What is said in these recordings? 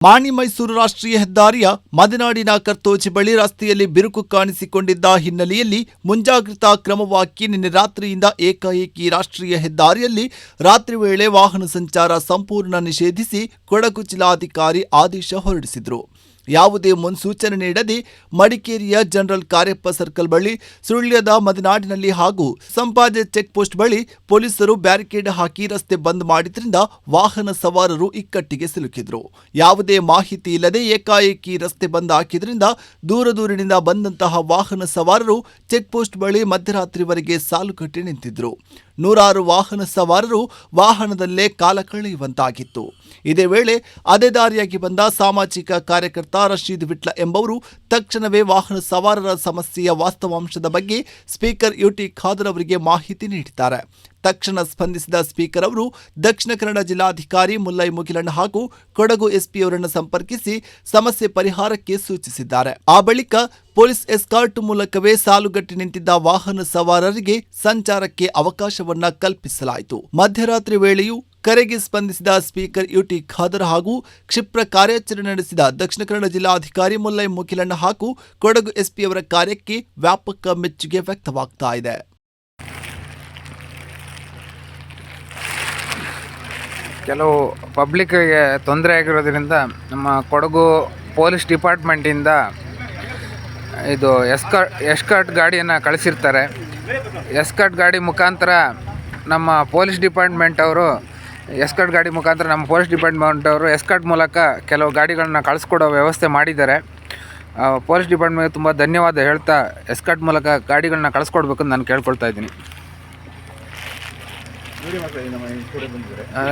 ಮಾಣಿ ಮೈಸೂರು ರಾಷ್ಟ್ರೀಯ ಹೆದ್ದಾರಿಯ ಮದೆನಾಡಿನ ಕರ್ತೋಜಿ ಬಳಿ ರಸ್ತೆಯಲ್ಲಿ ಬಿರುಕು ಕಾಣಿಸಿಕೊಂಡಿದ್ದ ಹಿನ್ನೆಲೆಯಲ್ಲಿ ಮುಂಜಾಗ್ರತಾ ಕ್ರಮವಾಗಿ ನಿನ್ನೆ ರಾತ್ರಿಯಿಂದ ಏಕಾಏಕಿ ರಾಷ್ಟ್ರೀಯ ಹೆದ್ದಾರಿಯಲ್ಲಿ ರಾತ್ರಿ ವೇಳೆ ವಾಹನ ಸಂಚಾರ ಸಂಪೂರ್ಣ ನಿಷೇಧಿಸಿ ಕೊಡಗು ಜಿಲ್ಲಾಧಿಕಾರಿ ಆದೇಶ ಹೊರಡಿಸಿದರು. ಯಾವುದೇ ಮುನ್ಸೂಚನೆ ನೀಡದೆ ಮಡಿಕೇರಿಯ ಜನರಲ್ ಕಾರ್ಯಪ್ಪ ಸರ್ಕಲ್ ಬಳಿ, ಸುಳ್ಯದ ಮದೆನಾಡಿನಲ್ಲಿ ಹಾಗೂ ಸಂಪಾಜೆ ಚೆಕ್ ಪೋಸ್ಟ್ ಬಳಿ ಪೊಲೀಸರು ಬ್ಯಾರಿಕೇಡ್ ಹಾಕಿ ರಸ್ತೆ ಬಂದ್ ಮಾಡಿದ್ರಿಂದ ವಾಹನ ಸವಾರರು ಇಕ್ಕಟ್ಟಿಗೆ ಸಿಲುಕಿದ್ರು. ಯಾವುದೇ ಮಾಹಿತಿ ಇಲ್ಲದೆ ಏಕಾಏಕಿ ರಸ್ತೆ ಬಂದ್ ಹಾಕಿದ್ರಿಂದ ದೂರದೂರಿನಿಂದ ಬಂದಂತಹ ವಾಹನ ಸವಾರರು ಚೆಕ್ ಪೋಸ್ಟ್ ಬಳಿ ಮಧ್ಯರಾತ್ರಿವರೆಗೆ ಸಾಲುಗಟ್ಟಿ ನಿಂತಿದ್ರು. ನೂರಾರು ವಾಹನ ಸವಾರರು ವಾಹನದಲ್ಲೇ ಕಾಲ ಕಳೆಯುವಂತಾಗಿತ್ತು. ಇದೇ ವೇಳೆ ಅದೇ ದಾರಿಯಾಗಿ ಬಂದ ಸಾಮಾಜಿಕ ಕಾರ್ಯಕರ್ತ ರಶೀದ್ ವಿಟ್ಲ ಎಂಬವರು ತಕ್ಷಣವೇ ವಾಹನ ಸವಾರರ ಸಮಸ್ಯೆಯ ವಾಸ್ತವಾಂಶದ ಬಗ್ಗೆ ಸ್ಪೀಕರ್ ಯುಟಿ ಖಾದರ್ ಅವರಿಗೆ ಮಾಹಿತಿ ನೀಡಿದ್ದಾರೆ. ತಕ್ಷಣ ಸ್ಪಂದಿಸಿದ ಸ್ಪೀಕರ್ ಅವರು ದಕ್ಷಿಣ ಕನ್ನಡ ಜಿಲ್ಲಾಧಿಕಾರಿ ಮುಲ್ಲೈ ಮುಗಿಲಣ್ಣ ಹಾಗೂ ಕೊಡಗು ಎಸ್ಪಿ ಅವರನ್ನು ಸಂಪರ್ಕಿಸಿ ಸಮಸ್ಯೆ ಪರಿಹಾರಕ್ಕೆ ಸೂಚಿಸಿದ್ದಾರೆ. ಆ ಬಳಿಕ ಪೊಲೀಸ್ ಎಸ್ಕಾರ್ಟ್ ಮೂಲಕವೇ ಸಾಲುಗಟ್ಟಿ ನಿಂತಿದ್ದ ವಾಹನ ಸವಾರರಿಗೆ ಸಂಚಾರಕ್ಕೆ ಅವಕಾಶವನ್ನ ಕಲ್ಪಿಸಲಾಯಿತು. ಮಧ್ಯರಾತ್ರಿ ವೇಳೆಯೂ ಕರೆಗೆ ಸ್ಪಂದಿಸಿದ ಸ್ಪೀಕರ್ ಯುಟಿ ಖಾದರ್ ಹಾಗೂ ಕ್ಷಿಪ್ರ ಕಾರ್ಯಾಚರಣೆ ನಡೆಸಿದ ದಕ್ಷಿಣ ಕನ್ನಡ ಜಿಲ್ಲಾಧಿಕಾರಿ ಮುಲ್ಲೈ ಮುಗಿಲಣ್ಣ ಹಾಗೂ ಕೊಡಗು ಎಸ್ಪಿ ಅವರ ಕಾರ್ಯಕ್ಕೆ ವ್ಯಾಪಕ ಮೆಚ್ಚುಗೆ ವ್ಯಕ್ತವಾಗ್ತಾ ಇದೆ. ಕೆಲವು ಪಬ್ಲಿಕ್ಗೆ ತೊಂದರೆ ಆಗಿರೋದ್ರಿಂದ ನಮ್ಮ ಕೊಡಗು ಪೊಲೀಸ್ ಡಿಪಾರ್ಟ್ಮೆಂಟಿಂದ ಇದು ಎಸ್ಕಾರ್ಟ್ ಗಾಡಿಯನ್ನು ಕಳಿಸಿರ್ತಾರೆ. ಎಸ್ಕಾರ್ಟ್ ಗಾಡಿ ಮುಖಾಂತರ ನಮ್ಮ ಪೊಲೀಸ್ ಡಿಪಾರ್ಟ್ಮೆಂಟ್ ಅವರು ಎಸ್ಕಾರ್ಟ್ ಮೂಲಕ ಕೆಲವು ಗಾಡಿಗಳನ್ನ ಕಳಿಸ್ಕೊಡೋ ವ್ಯವಸ್ಥೆ ಮಾಡಿದ್ದಾರೆ. ಪೊಲೀಸ್ ಡಿಪಾರ್ಟ್ಮೆಂಟ್ಗೆ ತುಂಬ ಧನ್ಯವಾದ ಹೇಳ್ತಾ ಎಸ್ಕಾರ್ಟ್ ಮೂಲಕ ಗಾಡಿಗಳನ್ನ ಕಳಿಸ್ಕೊಡ್ಬೇಕು ಅಂತ ನಾನು ಕೇಳ್ಕೊಳ್ತಾ ಇದ್ದೀನಿ.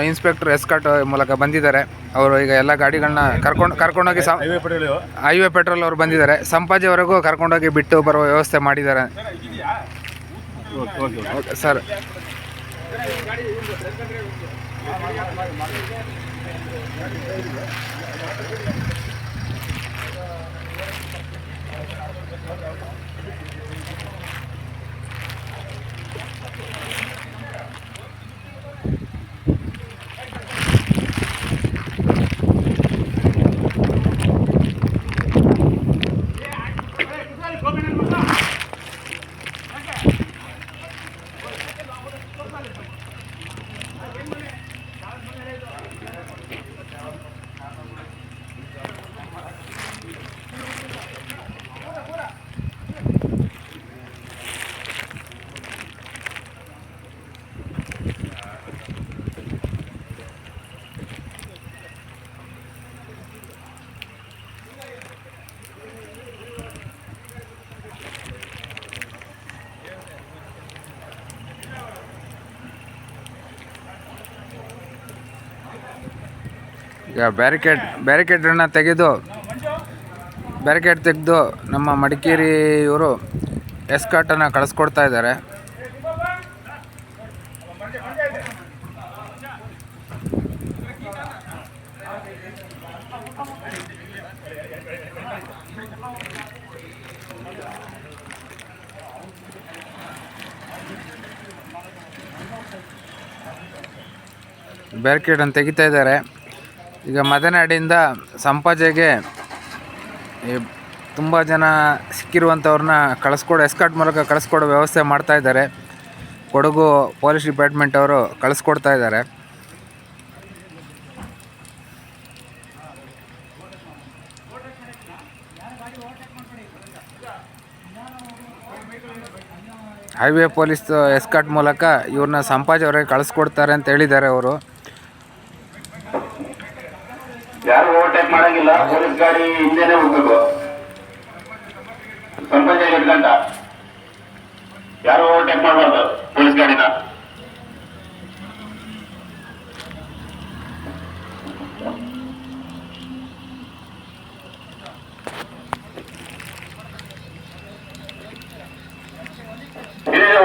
ಇನ್ಸ್ಪೆಕ್ಟರ್ ಎಸ್ಕಾರ್ಟ್ ಮೂಲಕ ಬಂದಿದ್ದಾರೆ. ಅವರು ಈಗ ಎಲ್ಲ ಗಾಡಿಗಳನ್ನ ಕರ್ಕೊಂಡೋಗಿ ಹೈವೇ ಪೆಟ್ರೋಲ್ ಅವರು ಬಂದಿದ್ದಾರೆ. ಸಂಪಾಜೆವರೆಗೂ ಕರ್ಕೊಂಡೋಗಿ ಬಿಟ್ಟು ಬರುವ ವ್ಯವಸ್ಥೆ ಮಾಡಿದ್ದಾರೆ ಸರ್. ಈಗ ಬ್ಯಾರಿಕೇಡನ್ನು ತೆಗೆದು ನಮ್ಮ ಮಡಿಕೇರಿ ಇವರು ಎಸ್ಕಾರ್ಟನ್ನು ಕಳಿಸ್ಕೊಡ್ತಾ ಇದ್ದಾರೆ. ಬ್ಯಾರಿಕೇಡನ್ನು ತೆಗಿತಾ ಇದ್ದಾರೆ. ಈಗ ಮದೆನಾಡಿಂದ ಸಂಪಾಜೆಗೆ ತುಂಬ ಜನ ಸಿಕ್ಕಿರುವಂಥವ್ರನ್ನ ಎಸ್ಕಾರ್ಟ್ ಮೂಲಕ ಕಳಿಸ್ಕೊಡೋ ವ್ಯವಸ್ಥೆ ಮಾಡ್ತಾ ಇದ್ದಾರೆ. ಕೊಡಗು ಪೊಲೀಸ್ ಡಿಪಾರ್ಟ್ಮೆಂಟ್ ಅವರು ಕಳಿಸ್ಕೊಡ್ತಾ ಇದ್ದಾರೆ. ಹೈವೇ ಪೊಲೀಸ್ ಎಸ್ಕಾರ್ಟ್ ಮೂಲಕ ಇವ್ರನ್ನ ಸಂಪಾಜೆವರೆಗೆ ಕಳಿಸ್ಕೊಡ್ತಾರೆ ಅಂತ ಹೇಳಿದ್ದಾರೆ ಅವರು. ಯಾರು ಓವರ್ಟೇಕ್ ಮಾಡಂಗಿಲ್ಲ. ಪೊಲೀಸ್ ಗಾಡಿ ಹಿಂದೆನೆ ಹೋಗ್ಬೇಕು. ಸಂಪಾಜೆ ಗಂಟ ಯಾರು ಓವರ್ಟೇಕ್ ಮಾಡಬಾರ್ದು ಪೊಲೀಸ್ ಗಾಡಿನ.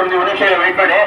ಒಂದು ನಿಮಿಷ ವೇಟ್ ಮಾಡಿ.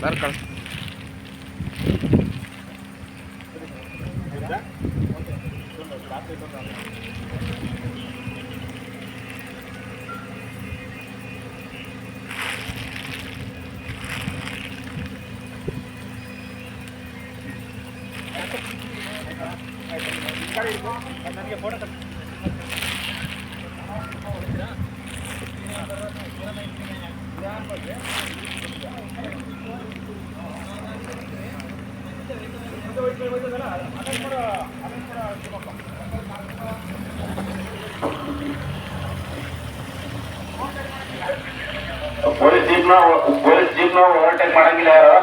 ಸರ್ ಕಳ್ಸಿ. ಪೊಲೀಸ್ ಜೀಪ್ನ ಓವರ್ಟೇಕ್ ಮಾಡಂಗಿಲ್ಲ ಯಾರು.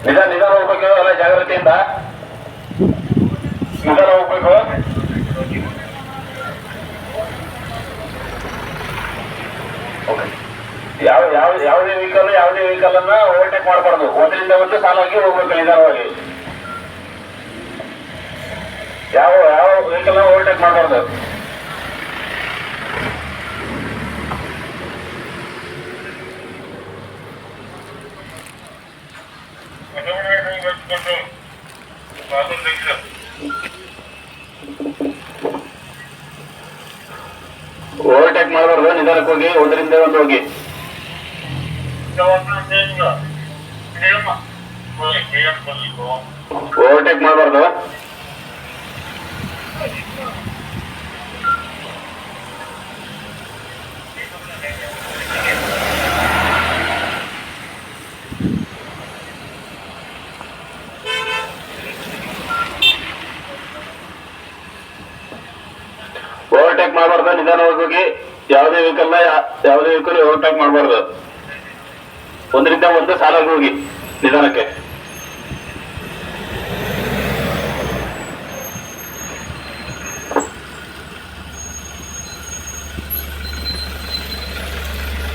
ನಿಧಾನ ಹೋಗ್ಬೇಕು, ಎಲ್ಲ ಜಾಗ್ರತೆಯಿಂದ ನಿಧಾನ ಹೋಗ್ಬೇಕು. ಯಾವುದೇ ವೆಹಿಕಲ್ ಅನ್ನ ಓವರ್ಟೇಕ್ ಮಾಡಬಾರ್ದು. ಒಂದರಿಂದ ಒಂದು ಸಾಲಾಗಿ ಹೋಗ್ಬೇಕು ನಿಧಾನವಾಗಿ. ಯಾವ ವೆಹಿಕಲ್ ಓವರ್ಟೇಕ್ ಮಾಡಬಾರ್ದು. ಓವರ್ಟೇಕ್ ಮಾಡಬಾರ್ದು, ನಿಧಾನಕ್ಕೆ ಹೋಗಿ, ಒಂದರಿಂದ ಒಂದು ಹೋಗಿ. ಓವರ್ಟೇಕ್ ಮಾಡಬಾರ್ದು. ಓವರ್ಟೇಕ್ ಮಾಡಬಾರ್ದು, ನಿಧಾನವಾಗಿ ಹೋಗಿ. ಯಾವುದೇ ವೆಹಿಕಲ್ ಓವರ್ಟೇಕ್ ಮಾಡಬಾರ್ದು. ಒಂದರಿಂದ ಒಂದು ಸಾಲಾಗಿ ಹೋಗಿ ನಿಧಾನಕ್ಕೆ.